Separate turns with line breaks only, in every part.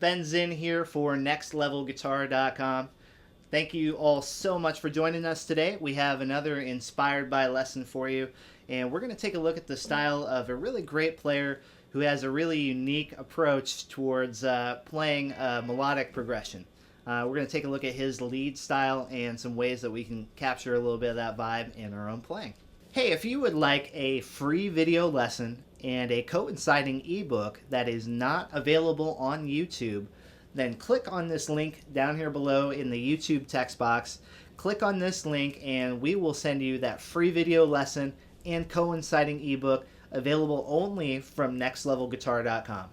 Ben Zinn here for nextlevelguitar.com. Thank you all so much for joining us today. We have another Inspired by lesson for you, and we're going to take a look at the style of a really great player who has a really unique approach towards playing a melodic progression. We're going to take a look at his lead style and some ways that we can capture a little bit of that vibe in our own playing. Hey, if you would like a free video lesson and a coinciding ebook that is not available on YouTube, then click on this link down here below in the YouTube text box. Click on this link and we will send you that free video lesson and coinciding ebook available only from nextlevelguitar.com.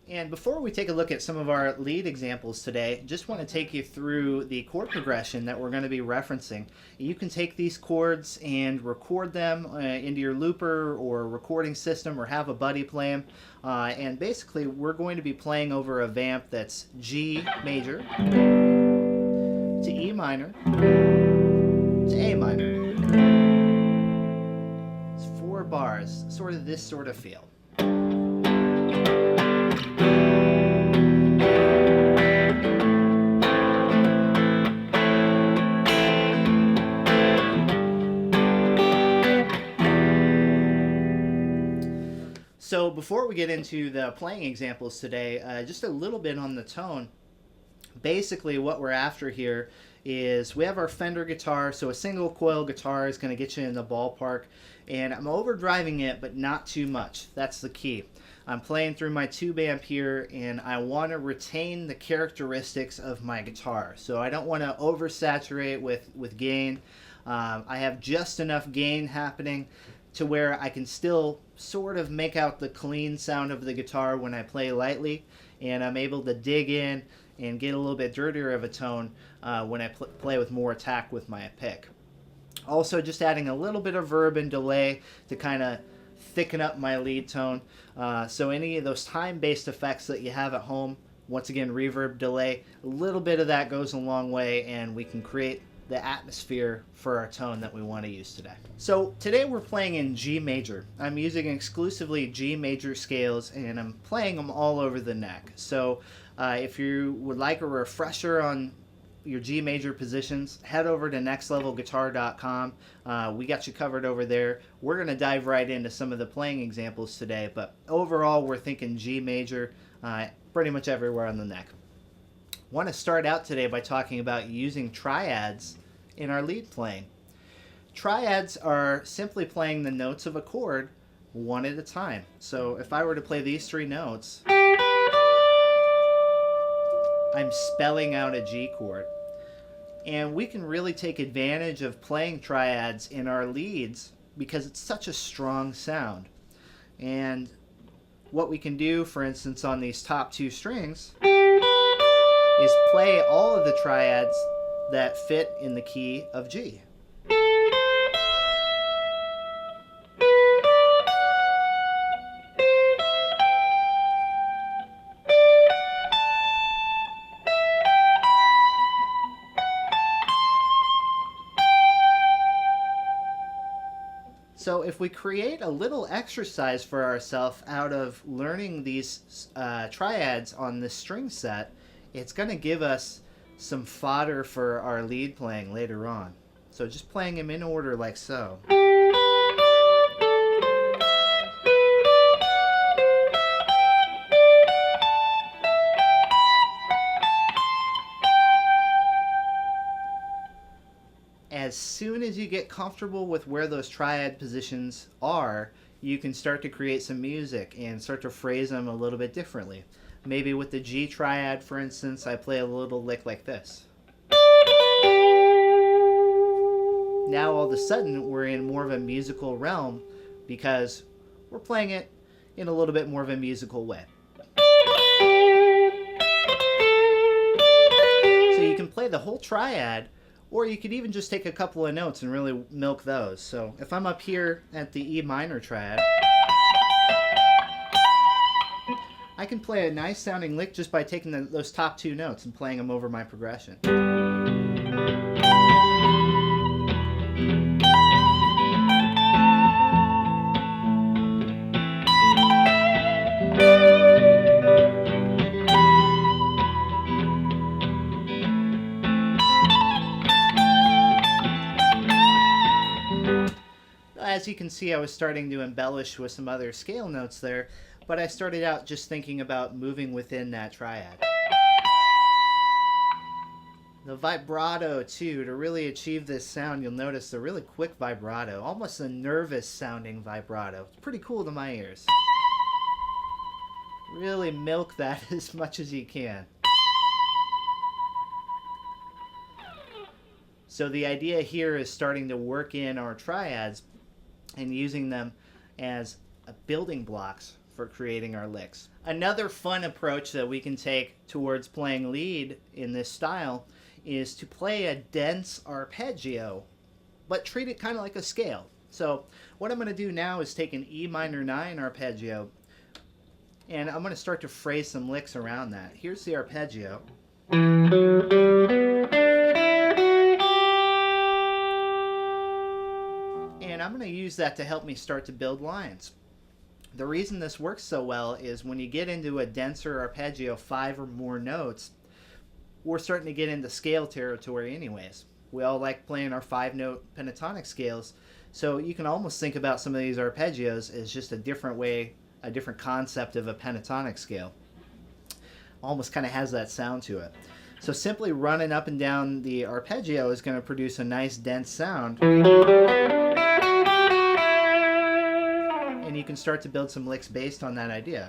And before we take a look at some of our lead examples today, just want to take you through the chord progression that we're going to be referencing. You can take these chords and record them into your looper or recording system, or have a buddy play them. And basically, we're going to be playing over a vamp that's G major to E minor to A minor. It's 4 bars, sort of this sort of feel. So before we get into the playing examples today, just a little bit on the tone. Basically what we're after here is we have our Fender guitar, so a single coil guitar is going to get you in the ballpark, and I'm overdriving it but not too much. That's the key. I'm playing through my tube amp here and I want to retain the characteristics of my guitar, so I don't want to oversaturate with gain. I have just enough gain happening to where I can still sort of make out the clean sound of the guitar when I play lightly, and I'm able to dig in and get a little bit dirtier of a tone when I play with more attack with my pick. Also, just adding a little bit of verb and delay to kind of thicken up my lead tone. So any of those time-based effects that you have at home, once again, reverb, delay, a little bit of that goes a long way, and we can create the atmosphere for our tone that we want to use today. So today we're playing in G major. I'm using exclusively G major scales and I'm playing them all over the neck. So if you would like a refresher on your G major positions, head over to nextlevelguitar.com. We got you covered over there. We're going to dive right into some of the playing examples today, but overall we're thinking G major pretty much everywhere on the neck. I want to start out today by talking about using triads in our lead playing. Triads are simply playing the notes of a chord one at a time. So if I were to play these 3 notes, I'm spelling out a G chord. And we can really take advantage of playing triads in our leads because it's such a strong sound. And what we can do, for instance, on these top 2 strings is play all of the triads that fit in the key of G. So if we create a little exercise for ourselves out of learning these triads on this string set, it's going to give us some fodder for our lead playing later on. So just playing them in order like so. As soon as you get comfortable with where those triad positions are, you can start to create some music and start to phrase them a little bit differently. Maybe with the G triad, for instance, I play a little lick like this. Now all of a sudden we're in more of a musical realm because we're playing it in a little bit more of a musical way. So you can play the whole triad, or you could even just take a couple of notes and really milk those. So if I'm up here at the E minor triad, I can play a nice sounding lick just by taking those top 2 notes and playing them over my progression. as you can see, I was starting to embellish with some other scale notes there, but I started out just thinking about moving within that triad. The vibrato, too, to really achieve this sound, you'll notice a really quick vibrato, almost a nervous sounding vibrato. It's pretty cool to my ears. Really milk that as much as you can. So the idea here is starting to work in our triads and using them as building blocks for creating our licks. Another fun approach that we can take towards playing lead in this style is to play a dense arpeggio, but treat it kind of like a scale. So what I'm going to do now is take an E minor 9 arpeggio, and I'm going to start to phrase some licks around that. Here's the arpeggio. And I'm going to use that to help me start to build lines. The reason this works so well is when you get into a denser arpeggio, 5 or more notes, we're starting to get into scale territory anyways. We all like playing our 5-note pentatonic scales, so you can almost think about some of these arpeggios as just a different way, a different concept of a pentatonic scale. Almost kind of has that sound to it. So simply running up and down the arpeggio is going to produce a nice dense sound. And you can start to build some licks based on that idea.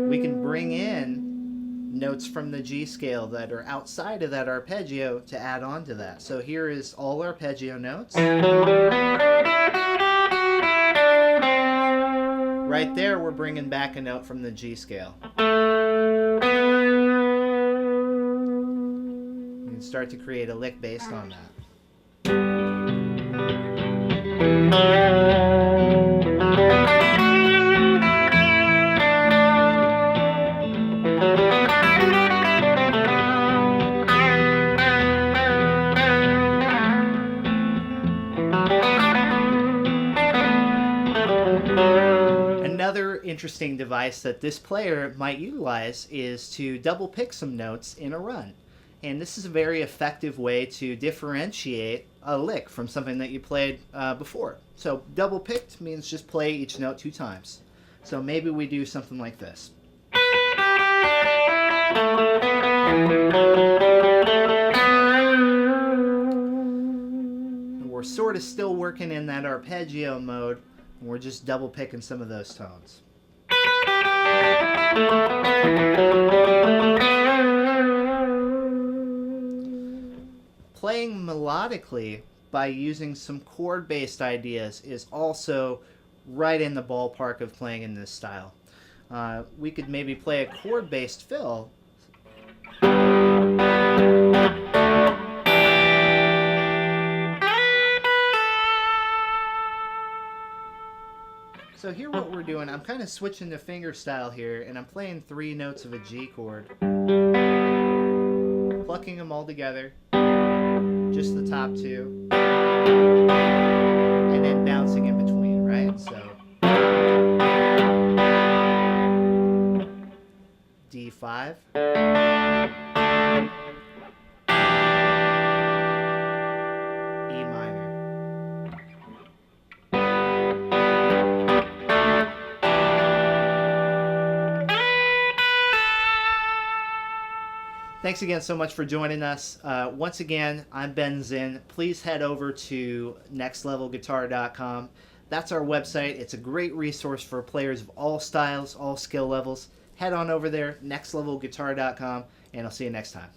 We can bring in notes from the G scale that are outside of that arpeggio to add on to that. So here is all arpeggio notes. Right there, we're bringing back a note from the G scale. You can start to create a lick based on that. Another interesting device that this player might utilize is to double pick some notes in a run. And this is a very effective way to differentiate a lick from something that you played before. So double picked means just play each note 2 times. So maybe we do something like this. And we're sort of still working in that arpeggio mode, and we're just double picking some of those tones. Playing melodically by using some chord-based ideas is also right in the ballpark of playing in this style. We could maybe play a chord-based fill. So here what we're doing, I'm kind of switching to finger style here, and I'm playing 3 notes of a G chord. Plucking them all together. Just the top 2, and then bouncing in between, right? So D5, E minor. Thanks again so much for joining us. Once again, I'm Ben Zinn. Please head over to nextlevelguitar.com. That's our website. It's a great resource for players of all styles, all skill levels. Head on over there, nextlevelguitar.com, and I'll see you next time.